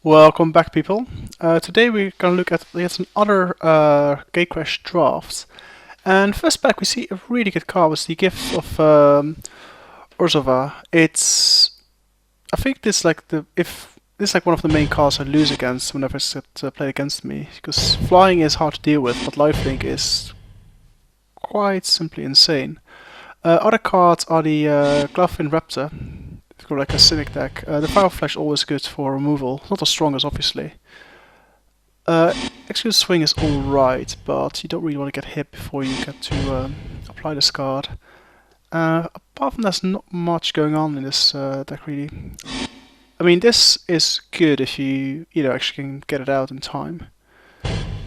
Welcome back, people. Today we're going to look at yet another Gatecrash drafts. And first back we see a really good card with the gift of Orzhov. I think this is like one of the main cards I lose against whenever it's played against me, because flying is hard to deal with, but lifelink is quite simply insane. Other cards are the Glovefin Raptor. It's got like a Cynic deck. The Fire Flash always good for removal. Not the strongest, obviously. Execute Swing is alright, but you don't really want to get hit before you get to apply this card. Apart from that, there's not much going on in this deck, really. I mean, this is good if you actually can get it out in time.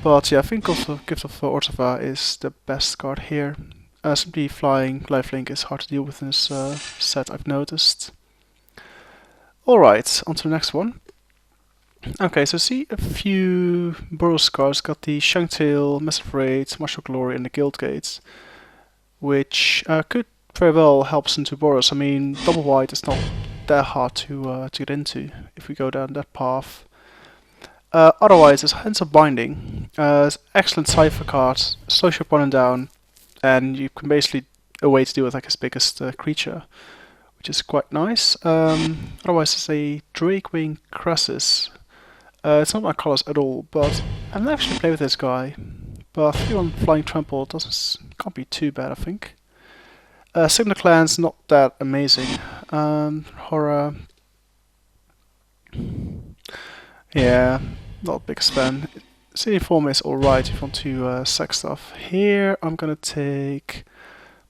But yeah, I think also Gift of Orzhov is the best card here. Simply flying lifelink is hard to deal with in this set, I've noticed. Alright, on to the next one. Okay, so see a few Boros cards. Got the Shanktail, Massive Raid, Martial Glory, and the Guild Gates, which could very well help us into Boros. I mean, double white is not that hard to get into if we go down that path. Otherwise, there's Hands of Binding. Excellent Cypher card, slows your opponent down, and you can basically a way to deal with like his biggest creature, which is quite nice. Otherwise, there's a Drakewing Crassus. It's not my colors at all, but I've never actually played with this guy. But 3-1 Flying Trample can't be too bad, I think. Signal Clan's not that amazing. Horror. Yeah, not a big fan. City Form is alright if you want to sack stuff. Here I'm gonna take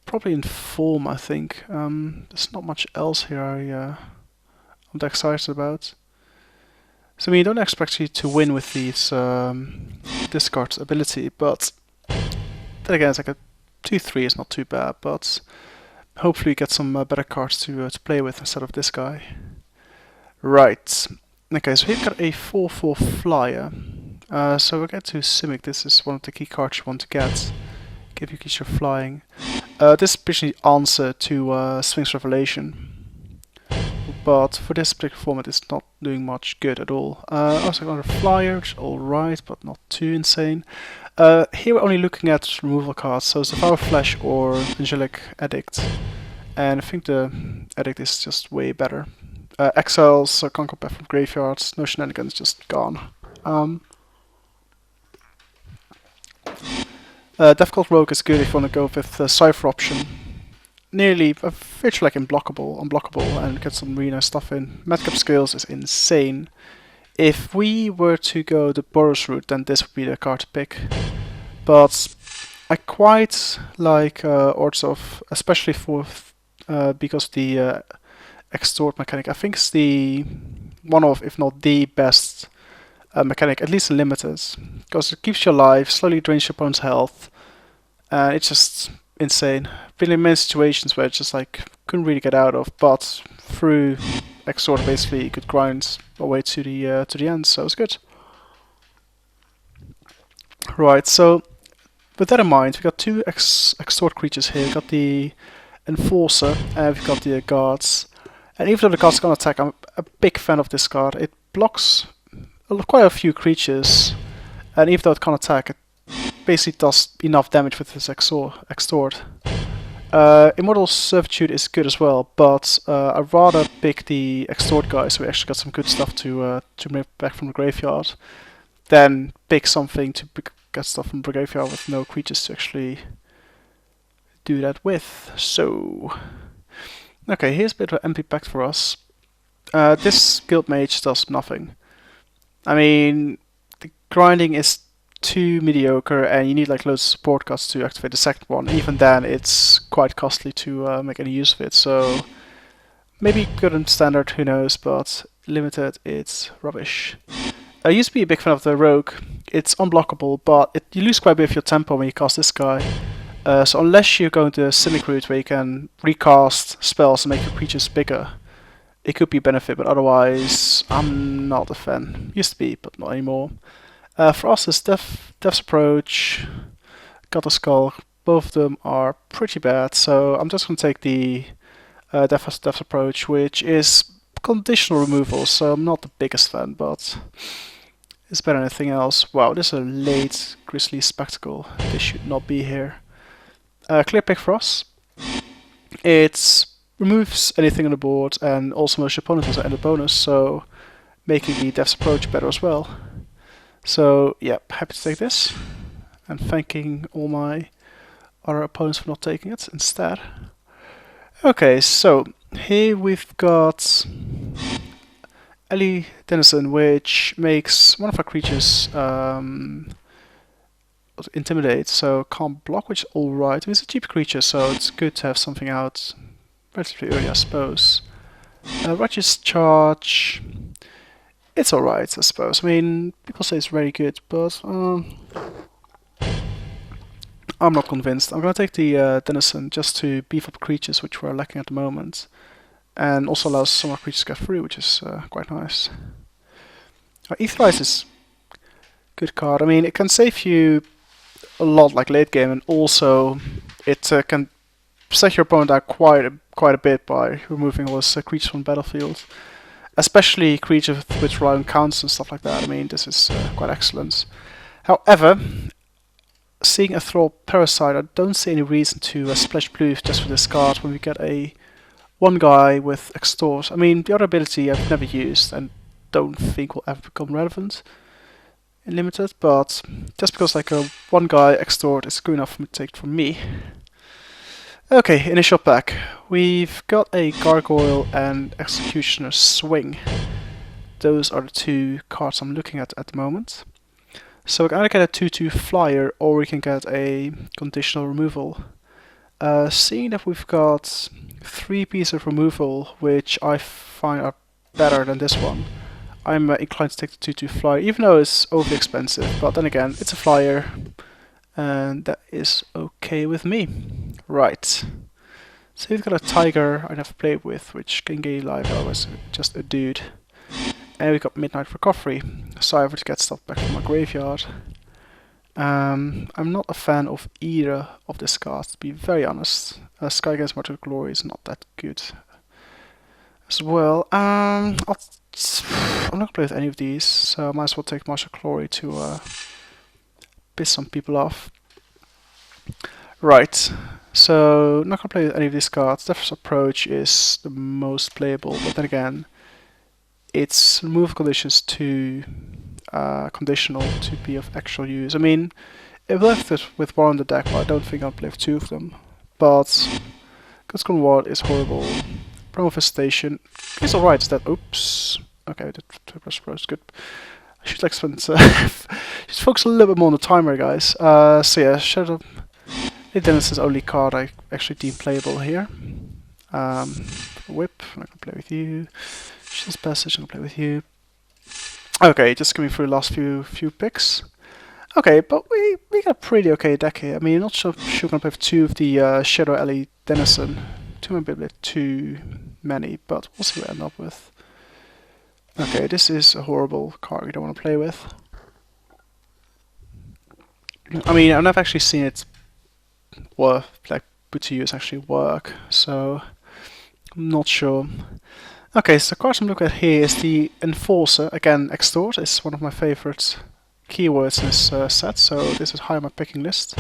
probably Inform, I think. There's not much else here I'm that excited about. So I mean, you don't expect you to win with these discard ability, but then again, it's like a 2-3 is not too bad, but hopefully you get some better cards to play with instead of this guy. Right. Okay, so we've got a 4-4 flyer. So we'll get to Simic. This is one of the key cards you want to get. Give you creature flying. This is basically answer to Sphinx Revelation. But for this particular format, it's not doing much good at all. Also got a flyer, which is alright, but not too insane. Here we're only looking at removal cards, so it's the Power Flash or Angelic Edict. And I think the Edict is just way better. Exiles can't come back from graveyards, no shenanigans, just gone. Difficult Rogue is good if you want to go with the Cypher option. Nearly, virtually like unblockable, and get some really nice stuff in. Madcap Scales is insane. If we were to go the Boros route, then this would be the card to pick. But I quite like Orzhov, especially because the extort mechanic. I think it's the one of, if not the best mechanic, at least in limited, because it keeps you alive, slowly drains your opponent's health, and it's just insane. Been in many situations where it's just like couldn't really get out of, but through extort basically you could grind away to the end, so it's good. Right, so with that in mind, we got two extort creatures here. We got the Enforcer and we've got the Guards. And even though the Guards can attack, I'm a big fan of this card. It blocks quite a few creatures, and even though it can't attack, it basically does enough damage with this extort. Immortal Servitude is good as well, but I'd rather pick the extort guy, so we actually got some good stuff to bring back from the graveyard, than pick something to get stuff from the graveyard with no creatures to actually do that with. So, okay, here's a bit of an MP pack for us. This Guild Mage does nothing. I mean, the grinding is too mediocre, and you need like loads of support cards to activate the second one. Even then, it's quite costly to make any use of it. So maybe good in standard, who knows? But limited, it's rubbish. I used to be a big fan of the Rogue. It's unblockable, but you lose quite a bit of your tempo when you cast this guy. So unless you're going to the Simic route where you can recast spells and make your creatures bigger, it could be a benefit, but otherwise I'm not a fan. Used to be, but not anymore. For us, it's Death's Approach, Got a Skull. Both of them are pretty bad, so I'm just going to take the Death's Approach, which is conditional removal, so I'm not the biggest fan, but it's better than anything else. Wow, this is a late Grizzly Spectacle. This should not be here. Clear pick for us. It removes anything on the board and also most opponents has an added bonus, so making the Death's Approach better as well. So yeah, happy to take this, and thanking all my other opponents for not taking it instead. Okay, so here we've got Ellie Dennison, which makes one of our creatures intimidate, so can't block, which is alright. It's a cheap creature, so it's good to have something out relatively early, I suppose. Righteous Charge, it's alright, I suppose. I mean, people say it's very good, but I'm not convinced. I'm gonna take the Dennison just to beef up creatures which we're lacking at the moment, and also allows some of our creatures to get free, which is quite nice. Aetherize is a good card. I mean, it can save you a lot, like late game, and also it can set your opponent out quite a bit by removing all his creatures from the battlefield, especially creatures which rely on counts and stuff like that. I mean, this is quite excellent. However, seeing a Thrall Parasite, I don't see any reason to splash blue just for this card when we get a one guy with Extort. I mean, the other ability I've never used and don't think will ever become relevant in Limited, but just because like a one guy Extort is good enough for me to take it from me. Okay, initial pack. We've got a Gargoyle and Executioner Swing. Those are the two cards I'm looking at the moment. So we can either get a 2/2 flyer or we can get a conditional removal. Seeing that we've got 3 pieces of removal, which I find are better than this one, I'm inclined to take the 2/2 flyer, even though it's overly expensive. But then again, it's a flyer, and that is okay with me. Right. So we've got a Tiger I never played with, which can gain life. I was just a dude. And we got Midnight Recovery, so I have to get stuff back from my graveyard. I'm not a fan of either of these cards, to be very honest. Sky Against Mortal Glory is not that good as well. I'm not going to play with any of these, so I might as well take Martial Glory to piss some people off. Right, so not going to play with any of these cards. Death's Approach is the most playable, but then again, its removal conditions too conditional to be of actual use. I mean, it left it with one on the deck, but I don't think I'll play with 2 of them. But God's Ward is horrible. Primal Visitation is alright, is that? Oops. Okay, that was good. I should like spend just focus a little bit more on the timer, guys. So yeah, Shadow Dennis's only card I actually deem playable here. Whip, I'm not gonna play with you. Shield's Passage, I'm gonna play with you. Okay, just coming through the last few picks. Okay, but we got a pretty okay deck here. I mean, not sure we're gonna play with 2 of the Shadow Alley Dennison. 2 might be a bit too many, but we'll see what I end up with. Okay, this is a horrible card we don't want to play with. I mean, I've never actually seen it like put to use actually work, so I'm not sure. Okay, so the cards I'm looking at here is the Enforcer. Again, Extort is one of my favorite keywords in this set, so this is high on my picking list.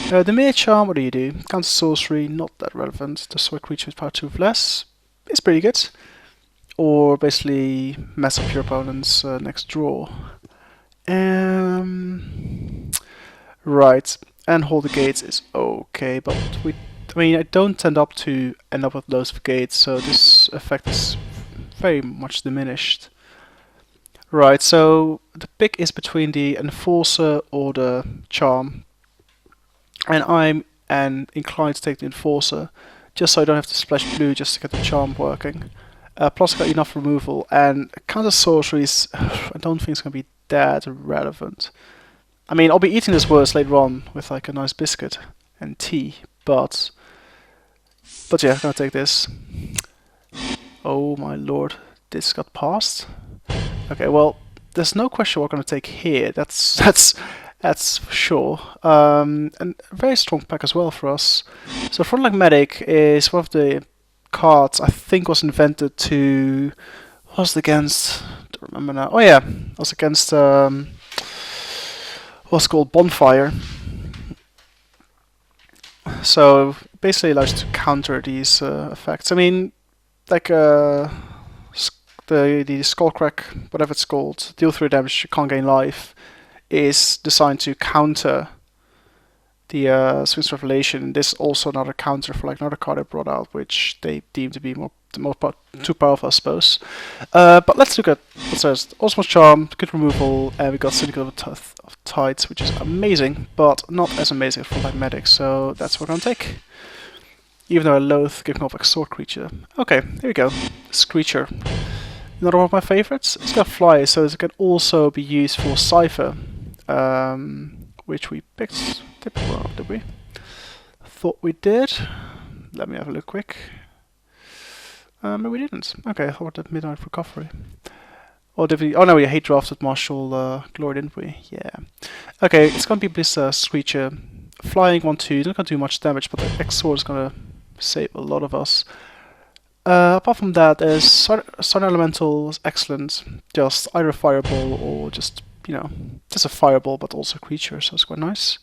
The Mere Charm, what do you do? Counter Sorcery, not that relevant. Destroy creature with power 2 of less. It's pretty good. Or basically mess up your opponent's next draw. Right, and Hold the Gates is okay, but I don't end up with loads of gates, so this effect is very much diminished. Right, so the pick is between the Enforcer or the Charm, and I'm inclined to take the Enforcer, just so I don't have to splash blue just to get the Charm working. Plus I got enough removal, and counter sorceries, I don't think it's going to be that relevant. I mean, I'll be eating this worse later on with like a nice biscuit and tea, but yeah, I'm going to take this. Oh my lord, this got passed? Okay, well, there's no question what we're going to take here, that's for sure. And a very strong pack as well for us. So Frontline Medic is one of the cards I think was invented to... What was it against? I don't remember now. Oh yeah, it was against what's called Bonfire. So basically allows you to counter these effects. I mean, like the Skullcrack, whatever it's called, deal 3 damage, you can't gain life, is designed to counter the Swing's Revelation. This is also another counter for like another card I brought out, which they deem to be too powerful, I suppose. But let's look at what's first. Osmo's Charm, good removal, and we got Syndicate of Tides, which is amazing, but not as amazing for like Medic, so that's what I'm gonna take. Even though I loathe giving off a sword creature. Okay, here we go. This creature. Another one of my favorites. It's got fly, so it can also be used for Cypher, which we picked. Well, did we? Thought we did. Let me have a look quick. Maybe we didn't. Okay, I thought that Midnight Recovery. Or did we? Oh no, we hate drafted Martial Glory, didn't we? Yeah. Okay, it's gonna be Blister's creature. Flying 1/2, not gonna do much damage, but the X-Sword is gonna save a lot of us. Apart from that, Sun Elemental is excellent. Just either a Fireball or just, you know, just a Fireball, but also a creature, so it's quite nice.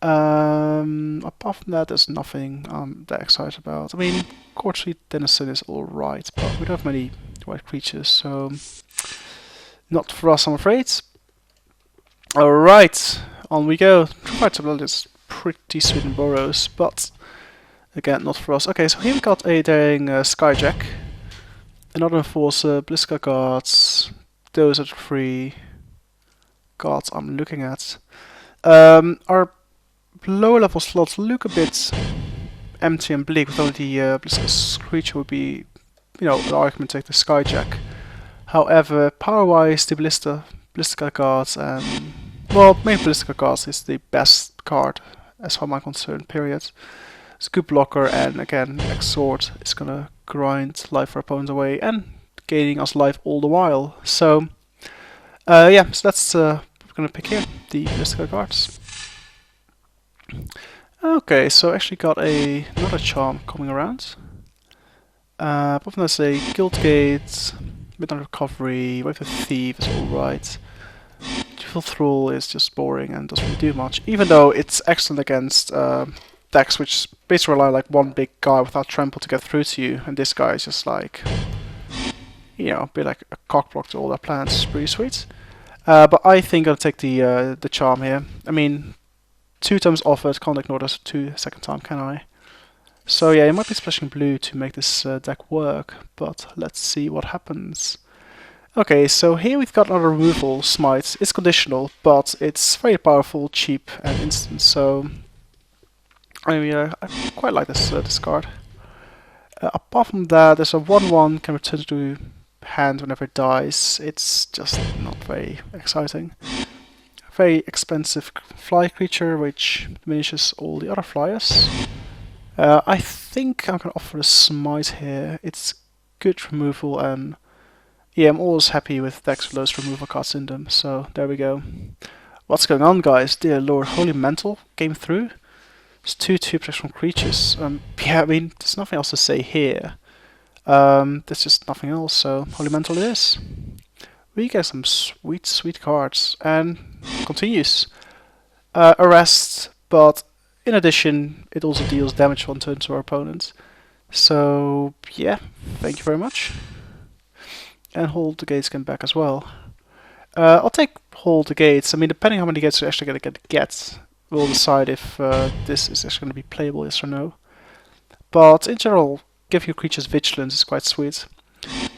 Apart from that, there's nothing I'm that excited about. I mean, Court Street Denizen is alright, but we don't have many white creatures, so not for us, I'm afraid. Alright, on we go. True is pretty sweet in Burrows, but again, not for us. Okay, so here we got a Daring Skyjack, another Enforcer, Bliska Guards. Those are the 3 cards I'm looking at. Our lower level slots look a bit empty and bleak. With only the Bliska's creature would be, you know, an argument to take the Skyjack. However, power-wise, the Bliska Guards and, well, maybe Bliska Guards is the best card as far as I'm concerned, period. It's a good blocker, and again, X-Sword is gonna grind life for opponents away and gaining us life all the while. So, yeah, so that's what we're gonna pick here, the Bliska Guards. Okay, so I actually got another charm coming around. Apart from that, a Guildgate, Midnight Recovery, Wave of Thief is alright. Dual Thrall is just boring and doesn't really do much, even though it's excellent against decks which basically rely on like one big guy without trample to get through to you, and this guy is just like, you know, be like a cockblock to all their plans. It's pretty sweet. But I think I'll take the charm here. I mean, 2 times offered, can't ignore this second time, can I? So yeah, you might be splashing blue to make this deck work, but let's see what happens. Okay, so here we've got another removal, Smite. It's conditional, but it's very powerful, cheap, and instant, so I mean, I quite like this card. Apart from that, there's a 1/1, can return to hand whenever it dies. It's just not very exciting. Very expensive fly creature, which diminishes all the other flyers. I think I'm going to offer a Smite here. It's good removal, and yeah, I'm always happy with decks with those removal cards in them, so there we go. What's going on, guys? Dear Lord, Holy Mantle came through. It's 2/2 protection from creatures. Yeah, I mean, there's nothing else to say here. There's just nothing else, so Holy Mantle it is. We get some sweet, sweet cards, and continues. Arrest, but in addition, it also deals damage on turn to our opponent. So, yeah, thank you very much. And Hold the Gates came back as well. I'll take Hold the Gates. I mean, depending how many gates you're actually going to get, we'll decide if this is actually going to be playable, yes or no. But in general, give your creatures Vigilance is quite sweet.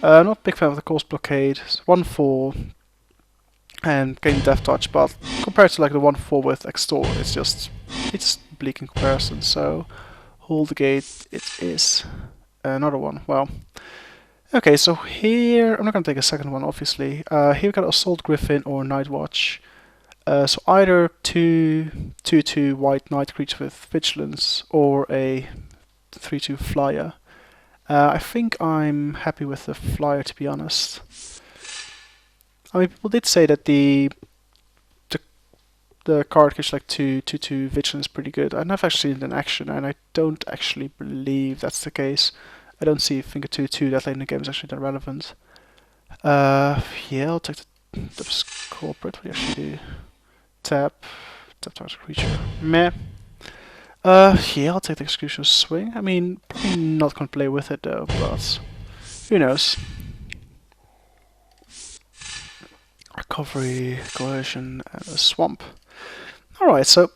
Not a big fan of the Course Blockade. It's 1/4 and gain Death Touch, but compared to like the 1/4 with Extort, it's bleak in comparison. So Hold the Gate it is. Another one. Well, okay, so here I'm not going to take a second one, obviously. Here we got Assault Griffin or Night Watch. So either 2/2 white knight creature with Vigilance or a 3/2 flyer. I think I'm happy with the flyer, to be honest. I mean, people did say that the card gives like 2/2 Vigilance is pretty good. I've never actually seen it in action, and I don't actually believe that's the case. I don't see think a 2/2 that late in the game is actually that relevant. Yeah, I'll take the corporate. What do you actually do? Tap target creature. Meh. Yeah, I'll take the execution swing. I mean, probably not gonna play with it though, but who knows? Recovery, coercion, and a swamp. Alright, so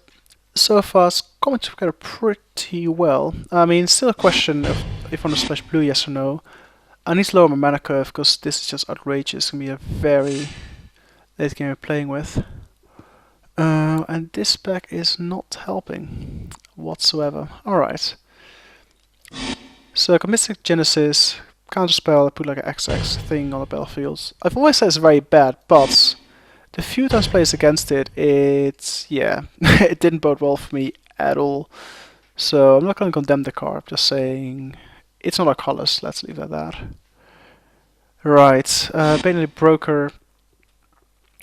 far it's coming together pretty well. I mean, still a question of if I want to splash blue, yes or no. I need to lower my mana curve because this is just outrageous. It's gonna be a very late game we're playing with. And this spec is not helping whatsoever. Alright. So I got Mystic Genesis, Counterspell, I put like an XX thing on the battlefield. I've always said it's very bad, but the few times played against it, yeah, it didn't bode well for me at all. So I'm not going to condemn the card, I'm just saying it's not our colors, let's leave it at that. Right, Banally Broker.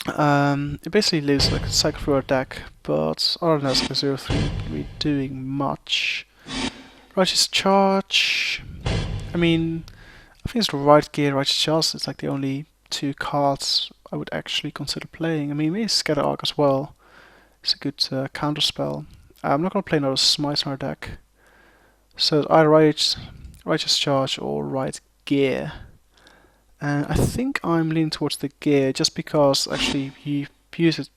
It basically leaves like a cycle through our deck, but other than that, it's 0/3 really doing much. Righteous Charge. I mean, I think it's the right gear, Righteous Charge. It's like the only two cards I would actually consider playing. I mean, maybe Scatter Arc as well. It's a good counter spell. I'm not going to play another Smite in our deck. So it's either Righteous Charge or Right Gear. And I think I'm leaning towards the gear just because actually you use it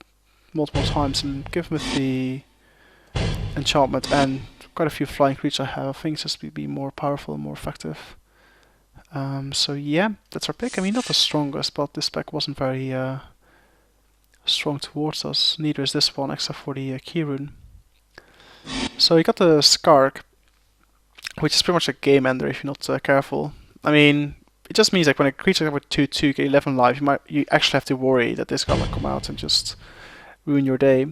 multiple times, and given with the enchantment and quite a few flying creatures I have, I think it's just be more powerful and more effective. So yeah, that's our pick. I mean, not the strongest, but this spec wasn't very strong towards us. Neither is this one, except for the key rune. So you got the Skark, which is pretty much a game ender if you're not careful. I mean, it just means like when a creature with 2/2 get 11 life, you actually have to worry that this guy might come out and just ruin your day.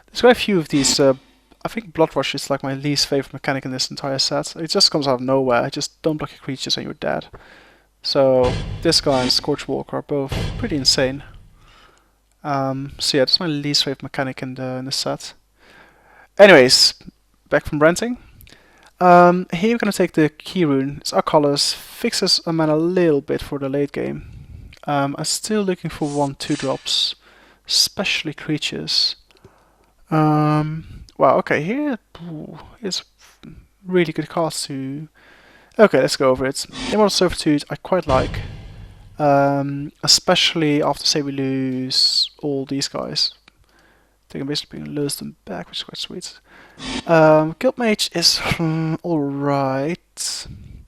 There's quite a few of these. I think Blood Rush is like my least favorite mechanic in this entire set. It just comes out of nowhere. Just don't block your creatures and you're dead. So this guy and Scorchwalker are both pretty insane. So yeah, that's my least favorite mechanic in the set. Anyways, back from ranting. Here we're gonna take the key rune. It's our colors, fixes a mana a little bit for the late game. I'm still looking for 1/2 drops, especially creatures. Wow, okay, here's really good cards to. Okay, let's go over it. Immortal Servitude I quite like, especially after say we lose all these guys. They can basically lose them back, which is quite sweet. Guild Mage is alright.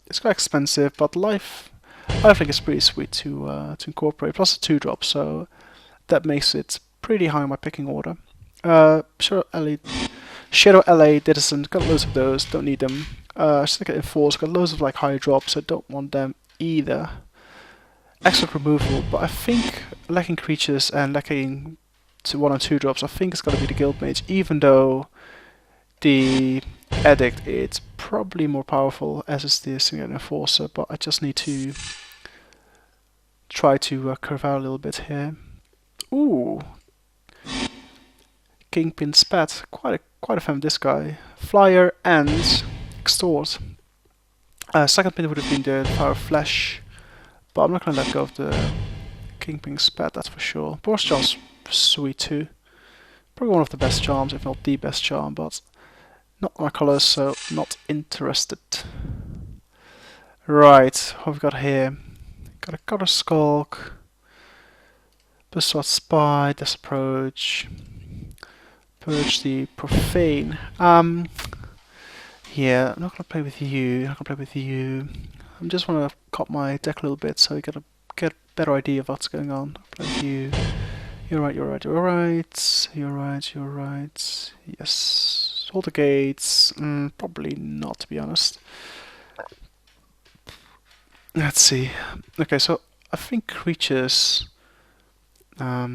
It's quite expensive, but life I think it's pretty sweet to incorporate. Plus a 2-drop, so that makes it pretty high on my picking order. Shadow LA Citizen, got loads of those, don't need them. Stick it in Enforce, got loads of like high drops, so don't want them either. Excellent removal, but I think lacking creatures and lacking to 1 and 2 drops, I think it's gotta be the Guild Mage, even though the Edict it's probably more powerful as is the Single Enforcer, but I just need to try to curve out a little bit here. Ooh, Kingpin Spat, quite a fan of this guy. Flyer and Extort. Second pin would have been the Power of Flesh, but I'm not gonna let go of the Kingpin Spat, that's for sure. Boros Charm's sweet too. Probably one of the best charms, if not the best charm, but not my colours, so not interested. Right, what have we got here? Got a Cutter Skulk, Besword Spy, Disapproach, Purge the Profane. Yeah, I'm not gonna play with you. I just want to cop my deck a little bit so you get a better idea of what's going on. I'll play with you. You're right. Yes. Hold the gates. Probably not, to be honest. Let's see. Okay, so I think creatures. I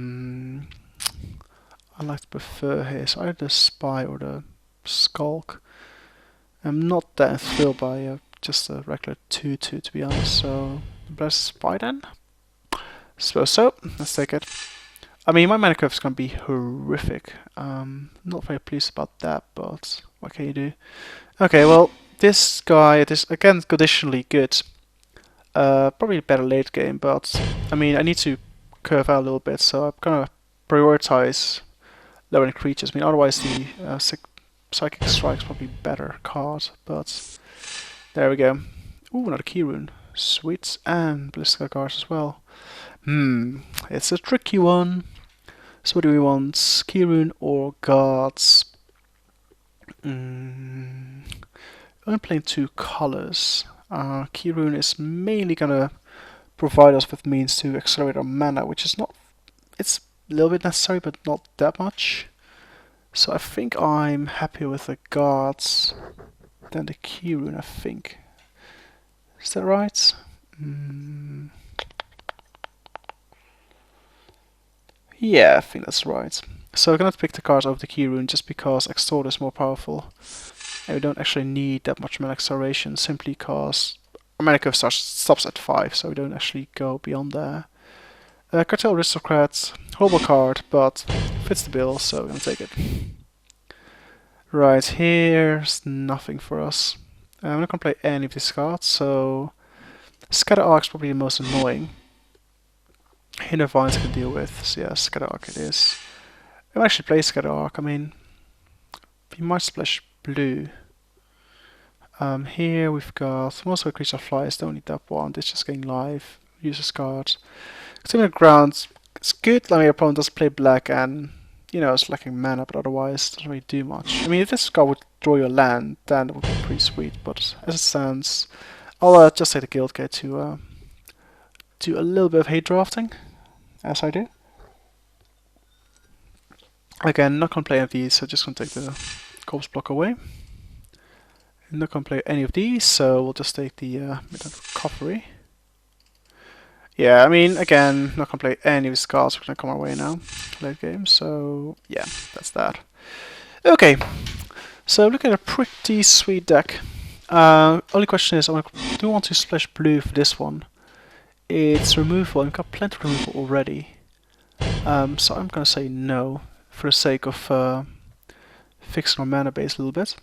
like to prefer here. So either the Spy or the Skulk. I'm not that thrilled by just a regular 2/2, to be honest. So best Spy then. Suppose so. Let's take it. I mean, my mana curve is going to be horrific. Not very pleased about that, but what can you do? Okay, well, this guy, it is again conditionally good. Probably better late game, but I mean, I need to curve out a little bit, so I'm gonna prioritize lowering creatures. I mean, otherwise the Psychic Strike's probably better card, but there we go. Ooh, another key rune. Sweet, and Ballistic Guards as well. It's a tricky one. So what do we want? Key rune or guards? I'm playing two colors. Key rune is mainly gonna provide us with means to accelerate our mana, which is not. It's a little bit necessary, but not that much. So I think I'm happier with the guards than the key rune, I think. Is that right? Yeah, I think that's right. So I'm gonna pick the cards over the key rune just because Extort is more powerful. And we don't actually need that much mana acceleration simply because our mana curve stops at 5, so we don't actually go beyond there. Cartel Aristocrat, horrible card, but fits the bill, so we're gonna take it. Right, here's nothing for us. I'm not gonna play any of these cards, so Scatter Arc is probably the most annoying. Hinder Vines I can deal with, so yeah, Scatter Arc it is. I might actually play Scatter Arc, I mean, we might splash blue. Here we've got most of the creatures flies, don't need that one, it's just getting live, use this card. Continuing ground, it's good, I mean, your opponent doesn't play black and, you know, it's lacking mana, but otherwise it doesn't really do much. I mean, if this card would draw your land, then it would be pretty sweet, but as it stands, I'll just take the Guild Gate to do a little bit of hate drafting, as I do. Again, not gonna play any of these, so just gonna take the Corpse Block away. Not gonna play any of these, so we'll just take the Midnight Recovery. Yeah, I mean, again, not gonna play any of these cards, which are gonna come our way now, late game, so yeah, that's that. Okay, so look at a pretty sweet deck. Only question is, do I want to splash blue for this one? It's removal, I've got plenty of removal already. So I'm gonna say no, for the sake of fixing our mana base a little bit.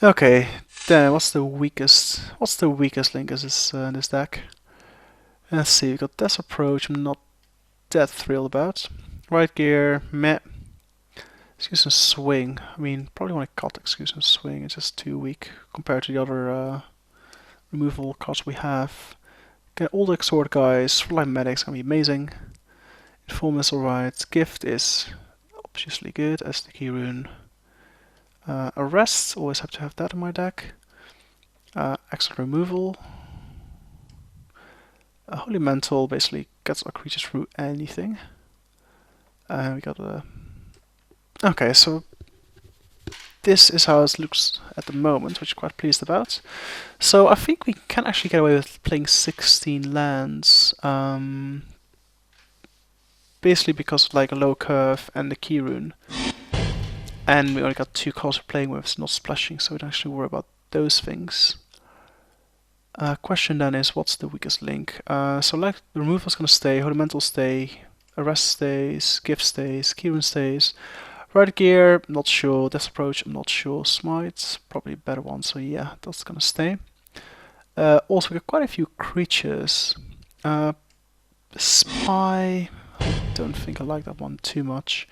Okay, then what's the weakest link in this deck? Let's see, we got Death Approach, I'm not that thrilled about. Right Gear, meh. Excuse and Swing, I mean, probably want to cut Excuse and Swing, it's just too weak compared to the other removal cards we have. Get all the Exhort guys, Fly Medic's gonna be amazing. Inform is alright, Gift is obviously good as the key rune. Arrest, always have to have that in my deck. Excellent removal. Holy Mantle basically gets our creatures through anything. We got a... Okay, so this is how it looks at the moment, which I'm quite pleased about. So I think we can actually get away with playing 16 lands. Basically because of like a low curve and the key rune. And we only got 2 cards we're playing with, so not splashing, so we don't actually worry about those things. Question then is, what's the weakest link? So like, the removal's gonna stay, Holy Mantle stay, Arrest stays, Gift stays, Key Rune stays. Right Gear, not sure, Death Approach, I'm not sure, Smite, probably a better one, so yeah, that's gonna stay. Also, we got quite a few creatures. Spy, I don't think I like that one too much.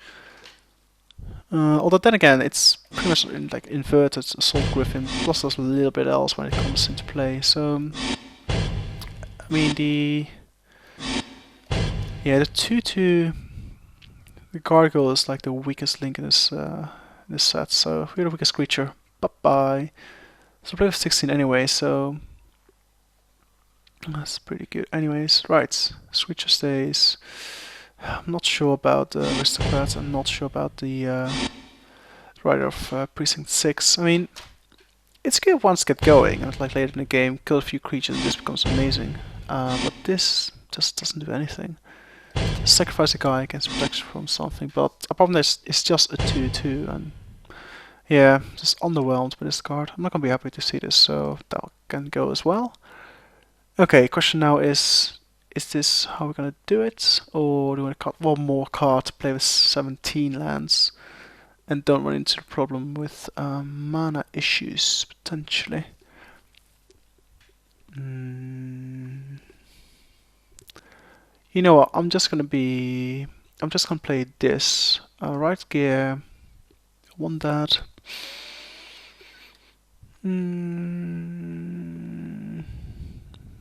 Although then again, it's pretty much like inverted Assault Griffin, plus there's a little bit else when it comes into play. So, I mean the 2/2, the Gargoyle is like the weakest link in this set. So we're the weakest creature. Bye bye. So play with 16 anyway. So that's pretty good. Anyways, right. Switcher stays. I'm not sure about the Aristocrats, I'm not sure about the Rider of Precinct 6. I mean, it's good once get going, and like later in the game, kill a few creatures and this becomes amazing. But this just doesn't do anything. Sacrifice a guy against protection from something, but apart from this, it's just a 2/2, and yeah, just underwhelmed with this card. I'm not gonna be happy to see this, so that can go as well. Okay, question now is this how we're gonna do it, or do we want to cut one more card to play with 17 lands? and don't run into the problem with mana issues potentially. You know what? I'm just gonna play this. Right gear. Want that.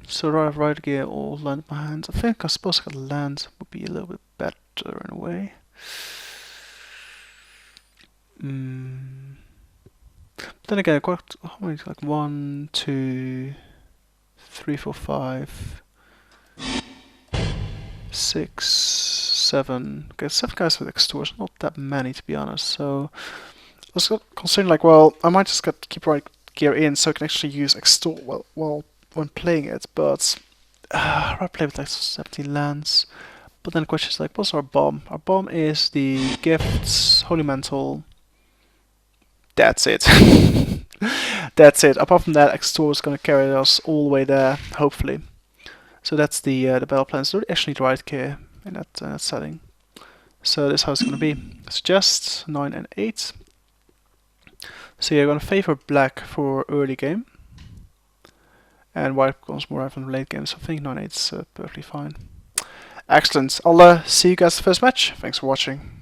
So right gear or land my hands. I think I suppose land would be a little bit better in a way. But then again, quite how many? Like 1, 2, 3, 4, 5, 6, 7. Okay, 7 guys with extortion. Not that many to be honest. So I was considering like, well, I might just keep right gear in so I can actually use extort well when playing it. But I play with like 17 lands. But then the question is like, what's our bomb? Our bomb is the gifts, holy mantle. That's it. That's it. Apart from that, extort is gonna carry us all the way there, hopefully. So that's the battle plan. It's actually the right gear in that setting. So this is how it's gonna be. It's just 9 and 8. So you're gonna favor black for early game, and white becomes more relevant late game. So I think 9 8 is perfectly fine. Excellent. I'll see you guys the first match. Thanks for watching.